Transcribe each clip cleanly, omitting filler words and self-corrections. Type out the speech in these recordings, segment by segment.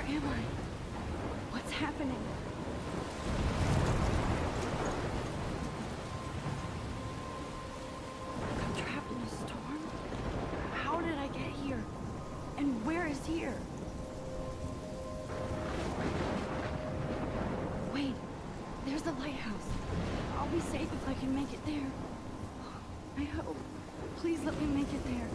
am I? What's happening? I'm trapped in a storm? How did I get here? And where is here? Wait, there's the lighthouse. I'll be safe if I can make it there. I hope. Please let me make it there.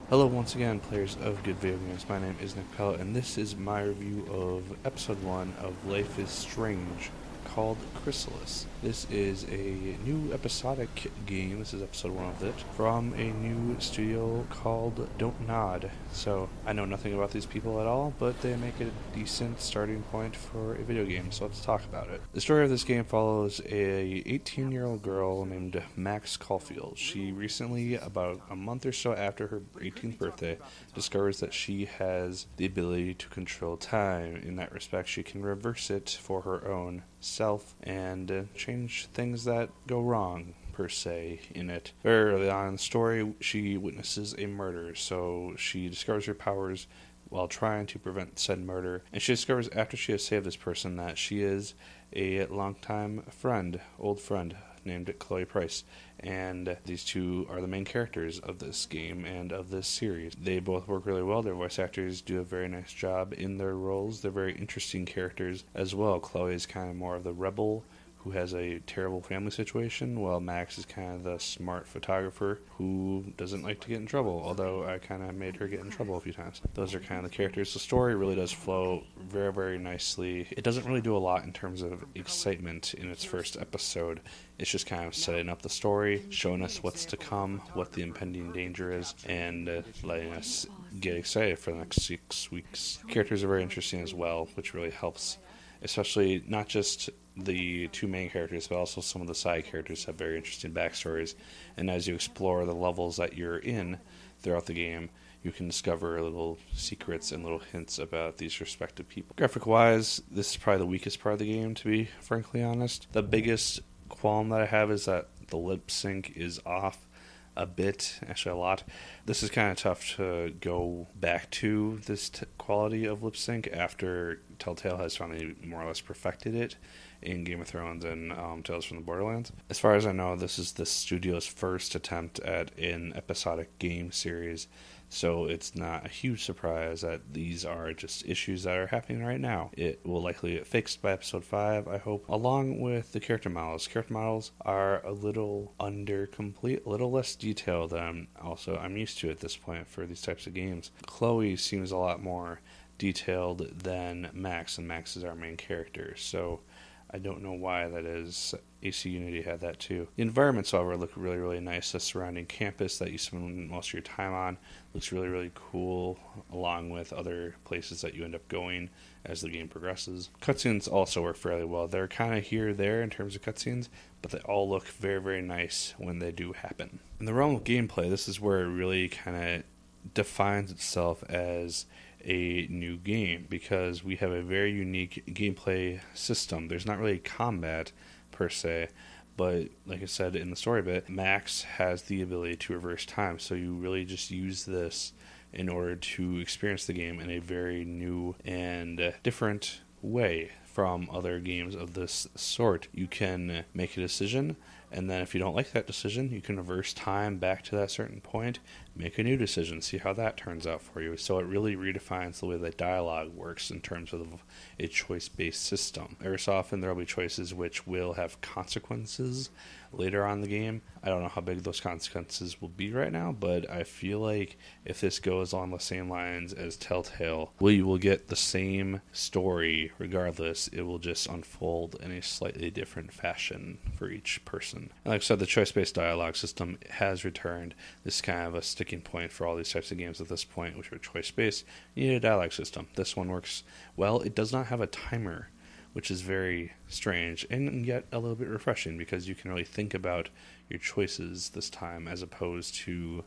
Hello once again, players of good video games. My name is Nick Pell, and this is my review of Episode 1 of Life is Strange, called Chrysalis. This is a new episodic game. This is Episode 1 of it, from a new studio called Dontnod. So, I know nothing about these people at all, but they make a decent starting point for a video game, so let's talk about it. The story of this game follows a 18-year-old girl named Max Caulfield. She recently, about a month or so after her 18th birthday, discovers that she has the ability to control time. In that respect, she can reverse it for her own self and change things that go wrong, per se, in it. Very early on in the story, she witnesses a murder, so she discovers her powers while trying to prevent said murder, and she discovers after she has saved this person that she is a longtime friend, old friend, named Chloe Price, and these two are the main characters of this game and of this series. They both work really well. Their voice actors do a very nice job in their roles. They're very interesting characters as well. Chloe is kind of more of the rebel who has a terrible family situation, while Max is kind of the smart photographer who doesn't like to get in trouble, although I kind of made her get in trouble a few times. Those are kind of the characters. The story really does flow very, very nicely. It doesn't really do a lot in terms of excitement in its first episode. It's just kind of setting up the story, showing us what's to come, what the impending danger is, and letting us get excited for the next 6 weeks. Characters are very interesting as well, which really helps, especially not just the two main characters, but also some of the side characters have very interesting backstories. And as you explore the levels that you're in throughout the game, you can discover little secrets and little hints about these respective people. Graphic-wise, this is probably the weakest part of the game, to be frankly honest. The biggest qualm that I have is that the lip sync is off a bit, actually a lot. This is kind of tough to go back to this quality of lip sync after Telltale has finally more or less perfected it in Game of Thrones and Tales from the Borderlands. As far as I know, this is the studio's first attempt at an episodic game series, so it's not a huge surprise that these are just issues that are happening right now. It will likely get fixed by episode 5, I hope, along with the character models. Character models are a little undercomplete, a little less detailed than I'm used to at this point for these types of games. Chloe seems a lot more detailed than Max, and Max is our main character, so I don't know why that is. AC Unity had that too. The environments, however, look really, really nice. The surrounding campus that you spend most of your time on looks really, really cool, along with other places that you end up going as the game progresses. Cutscenes also work fairly well. They're kind of here or there in terms of cutscenes, but they all look very, very nice when they do happen. In the realm of gameplay, this is where it really kind of defines itself as a new game, because we have a very unique gameplay system. There's not really combat per se, but like I said in the story bit, Max has the ability to reverse time, so you really just use this in order to experience the game in a very new and different way from other games of this sort. You can make a decision, and then if you don't like that decision, you can reverse time back to that certain point, make a new decision, see how that turns out for you. So it really redefines the way that dialogue works in terms of a choice-based system. Every so often there will be choices which will have consequences later on in the game. I don't know how big those consequences will be right now, but I feel like if this goes on the same lines as Telltale, we will get the same story regardless. It will just unfold in a slightly different fashion for each person. And like I said, the choice-based dialogue system has returned. This is kind of a sticking point for all these types of games at this point, which are choice-based. You need a dialogue system. This one works well. It does not have a timer, which is very strange and yet a little bit refreshing, because you can really think about your choices this time as opposed to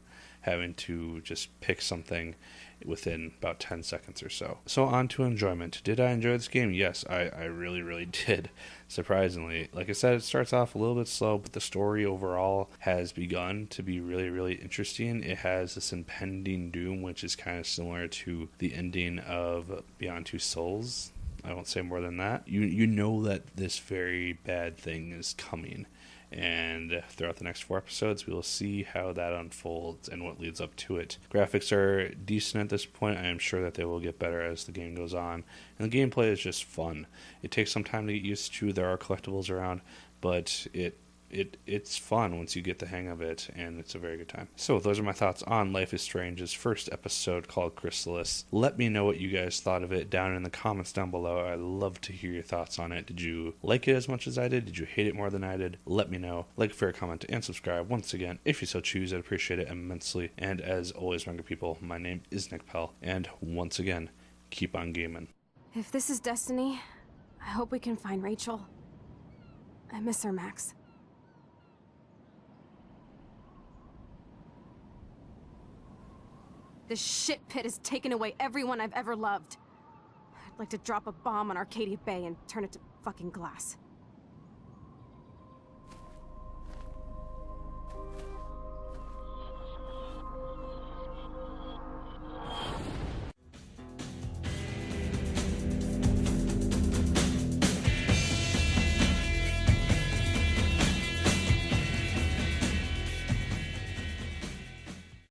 having to just pick something within about 10 seconds or so. So on to enjoyment. Did I enjoy this game? Yes, I really, really did. Surprisingly. Like I said, it starts off a little bit slow, but the story overall has begun to be really, really interesting. It has this impending doom, which is kind of similar to the ending of Beyond Two Souls. I won't say more than that. You know that this very bad thing is coming. And throughout the next 4 episodes, we will see how that unfolds and what leads up to it. Graphics are decent at this point. I am sure that they will get better as the game goes on. And the gameplay is just fun. It takes some time to get used to. There are collectibles around, but it's fun once you get the hang of it, and it's a very good time. So those are my thoughts on Life is Strange's first episode called Chrysalis. Let me know what you guys thought of it down in the comments down below. I'd love to hear your thoughts on it. Did you like it as much as I did? Did you hate it more than I did? Let me know. Like, favorite, comment, and subscribe once again if you so choose. I'd appreciate it immensely. And as always, my good people, my name is Nick Pell, and once again, keep on gaming. If this is destiny, I hope we can find Rachel. I miss her, Max. This shit pit has taken away everyone I've ever loved. I'd like to drop a bomb on Arcadia Bay and turn it to fucking glass.